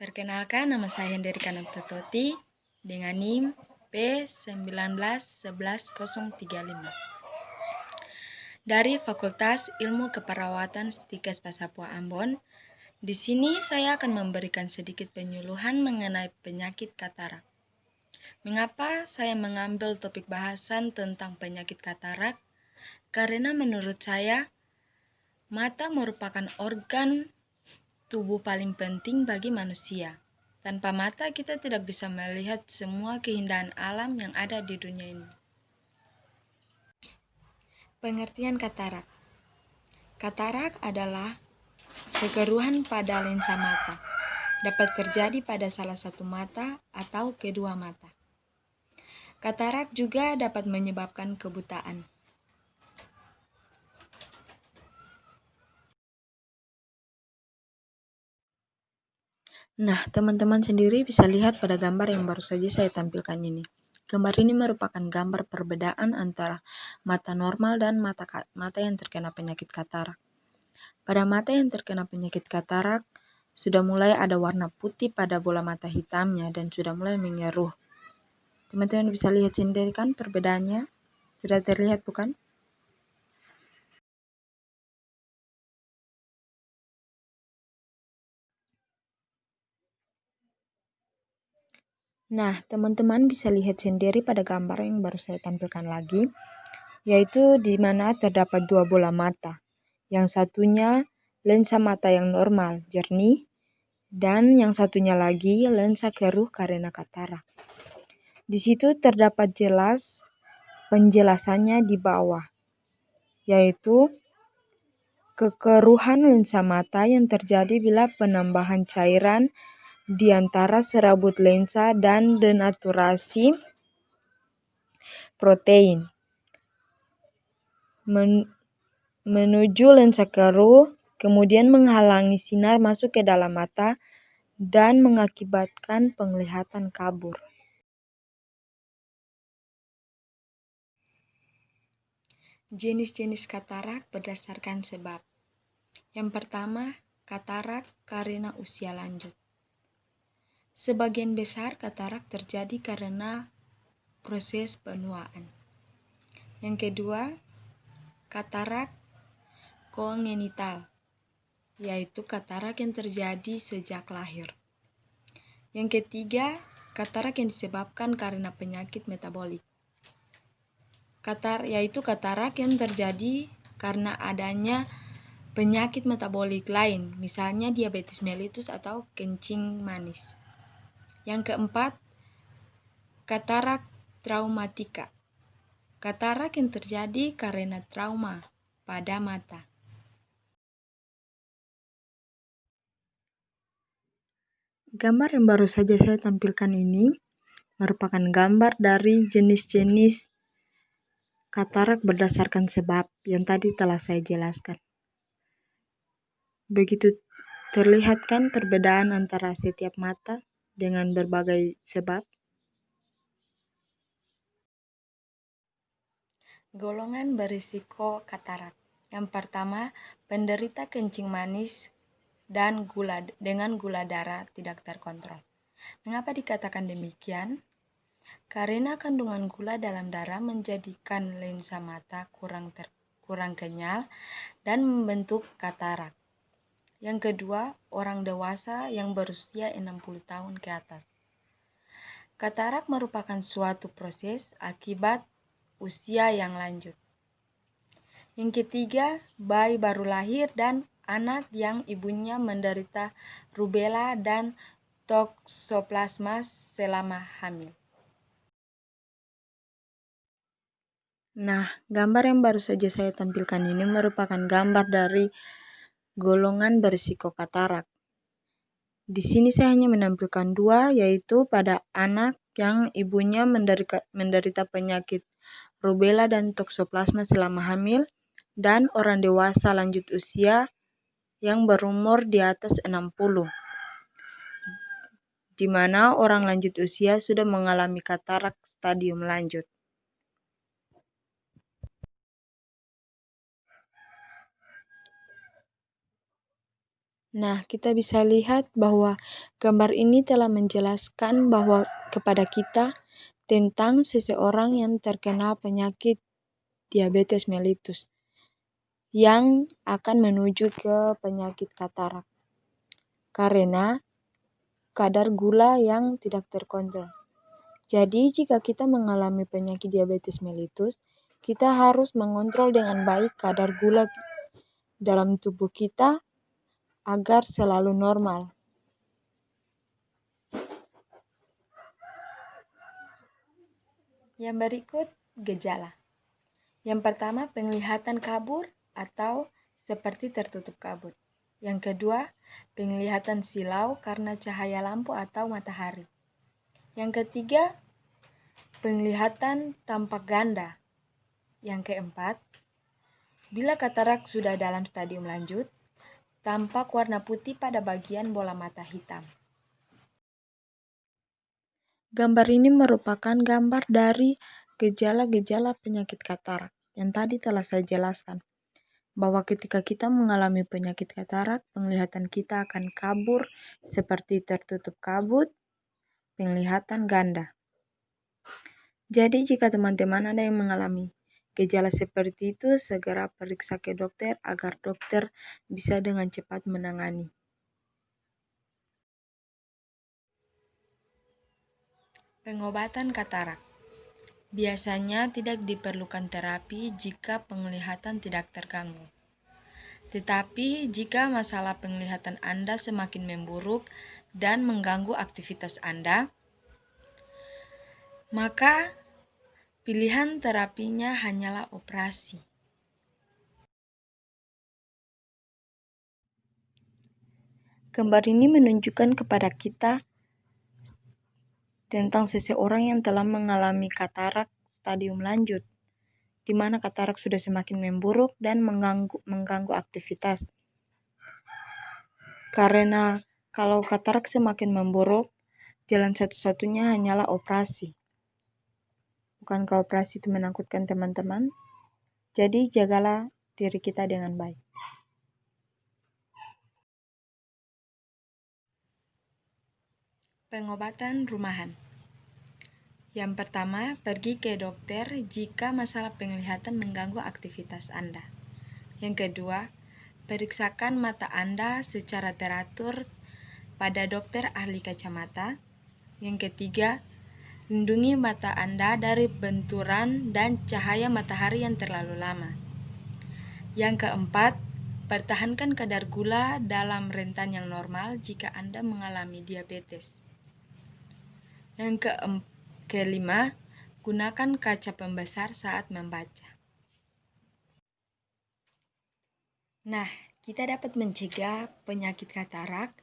Perkenalkan, nama saya Hendrika Noptototi dengan NIM P19111035 dari Fakultas Ilmu Keperawatan Stikes Pasapua Ambon. Di sini saya akan memberikan sedikit penyuluhan mengenai penyakit katarak. Mengapa saya mengambil topik bahasan tentang penyakit katarak? Karena menurut saya, mata merupakan organ tubuh paling penting bagi manusia. Tanpa mata, kita tidak bisa melihat semua keindahan alam yang ada di dunia ini. Pengertian katarak. Katarak adalah kekeruhan pada lensa mata. Dapat terjadi pada salah satu mata atau kedua mata. Katarak juga dapat menyebabkan kebutaan. Nah, teman-teman sendiri bisa lihat pada gambar yang baru saja saya tampilkan ini. Gambar ini merupakan gambar perbedaan antara mata normal dan mata yang terkena penyakit katarak. Pada mata yang terkena penyakit katarak, sudah mulai ada warna putih pada bola mata hitamnya dan sudah mulai mengeruh. Teman-teman bisa lihat sendiri kan perbedaannya? Sudah terlihat bukan? Nah, teman-teman bisa lihat sendiri pada gambar yang baru saya tampilkan lagi, yaitu di mana terdapat dua bola mata. Yang satunya lensa mata yang normal, jernih, dan yang satunya lagi lensa keruh karena katarak. Di situ terdapat jelas penjelasannya di bawah, yaitu kekeruhan lensa mata yang terjadi bila penambahan cairan di antara serabut lensa dan denaturasi protein menuju lensa keruh, kemudian menghalangi sinar masuk ke dalam mata dan mengakibatkan penglihatan kabur. Jenis-jenis katarak berdasarkan sebab. Yang pertama, katarak karena usia lanjut. Sebagian besar katarak terjadi karena proses penuaan. Yang kedua, katarak kongenital, yaitu katarak yang terjadi sejak lahir. Yang ketiga, katarak yang disebabkan karena penyakit metabolik. Yaitu katarak yang terjadi karena adanya penyakit metabolik lain, misalnya diabetes mellitus atau kencing manis. Yang keempat, katarak traumatika. Katarak yang terjadi karena trauma pada mata. Gambar yang baru saja saya tampilkan ini merupakan gambar dari jenis-jenis katarak berdasarkan sebab yang tadi telah saya jelaskan. Begitu terlihat kan perbedaan antara setiap mata dengan berbagai sebab. Golongan berisiko katarak. Yang pertama, penderita kencing manis dan dengan gula darah tidak terkontrol. Mengapa dikatakan demikian? Karena kandungan gula dalam darah menjadikan lensa mata kurang kenyal dan membentuk katarak. Yang kedua, orang dewasa yang berusia 60 tahun ke atas. Katarak merupakan suatu proses akibat usia yang lanjut. Yang ketiga, bayi baru lahir dan anak yang ibunya menderita rubella dan toksoplasma selama hamil. Nah, gambar yang baru saja saya tampilkan ini merupakan gambar dari golongan berisiko katarak. Di sini saya hanya menampilkan dua, yaitu pada anak yang ibunya menderita penyakit rubella dan toksoplasma selama hamil, dan orang dewasa lanjut usia yang berumur di atas 60, di mana orang lanjut usia sudah mengalami katarak stadium lanjut. Nah, kita bisa lihat bahwa gambar ini telah menjelaskan bahwa kepada kita tentang seseorang yang terkena penyakit diabetes mellitus yang akan menuju ke penyakit katarak karena kadar gula yang tidak terkontrol. Jadi, jika kita mengalami penyakit diabetes mellitus, kita harus mengontrol dengan baik kadar gula dalam tubuh kita agar selalu normal. Yang berikut gejala. Yang pertama, penglihatan kabur atau seperti tertutup kabut. Yang kedua, penglihatan silau karena cahaya lampu atau matahari. Yang ketiga, penglihatan tampak ganda. Yang keempat, bila katarak sudah dalam stadium lanjut, tampak warna putih pada bagian bola mata hitam. Gambar ini merupakan gambar dari gejala-gejala penyakit katarak yang tadi telah saya jelaskan. Bahwa ketika kita mengalami penyakit katarak, penglihatan kita akan kabur seperti tertutup kabut, penglihatan ganda. Jadi jika teman-teman ada yang mengalami gejala seperti itu, segera periksa ke dokter agar dokter bisa dengan cepat menangani. Pengobatan katarak. Biasanya tidak diperlukan terapi jika penglihatan tidak terganggu. Tetapi jika masalah penglihatan Anda semakin memburuk dan mengganggu aktivitas Anda, maka pilihan terapinya hanyalah operasi. Gambar ini menunjukkan kepada kita tentang seseorang yang telah mengalami katarak stadium lanjut, di mana katarak sudah semakin memburuk dan mengganggu aktivitas. Karena kalau katarak semakin memburuk, jalan satu-satunya hanyalah operasi. Bukankah operasi itu menakutkan teman-teman? Jadi jagalah diri kita dengan baik. Pengobatan rumahan. Yang pertama, pergi ke dokter jika masalah penglihatan mengganggu aktivitas Anda. Yang kedua, periksakan mata Anda secara teratur pada dokter ahli kacamata. Yang ketiga, lindungi mata Anda dari benturan dan cahaya matahari yang terlalu lama. Yang keempat, pertahankan kadar gula dalam rentan yang normal jika Anda mengalami diabetes. Yang kelima, gunakan kaca pembesar saat membaca. Nah, kita dapat mencegah penyakit katarak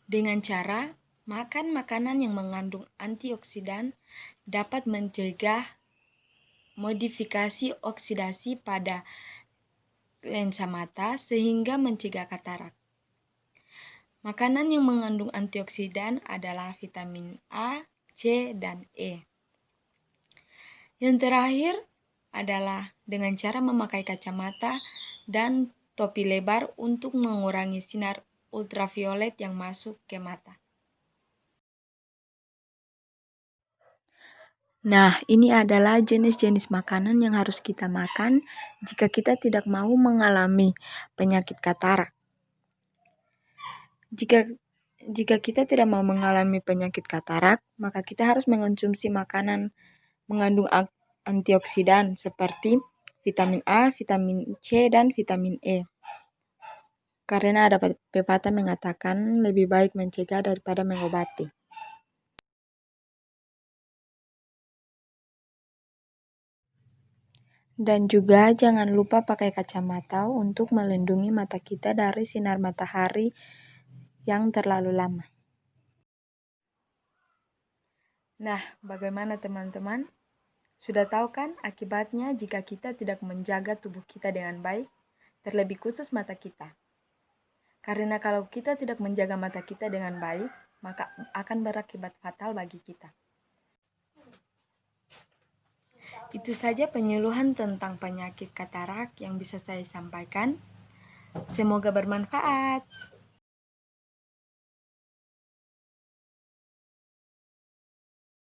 dengan cara makan makanan yang mengandung antioksidan dapat mencegah modifikasi oksidasi pada lensa mata sehingga mencegah katarak. Makanan yang mengandung antioksidan adalah vitamin A, C, dan E. Yang terakhir adalah dengan cara memakai kacamata dan topi lebar untuk mengurangi sinar ultraviolet yang masuk ke mata. Nah, ini adalah jenis-jenis makanan yang harus kita makan jika kita tidak mau mengalami penyakit katarak. Jika kita tidak mau mengalami penyakit katarak, maka kita harus mengonsumsi makanan mengandung antioksidan seperti vitamin A, vitamin C, dan vitamin E. Karena ada pepatah mengatakan lebih baik mencegah daripada mengobati. Dan juga jangan lupa pakai kacamata untuk melindungi mata kita dari sinar matahari yang terlalu lama. Nah, bagaimana teman-teman? Sudah tahu kan akibatnya jika kita tidak menjaga tubuh kita dengan baik, terlebih khusus mata kita. Karena kalau kita tidak menjaga mata kita dengan baik, maka akan berakibat fatal bagi kita. Itu saja penyuluhan tentang penyakit katarak yang bisa saya sampaikan. Semoga bermanfaat.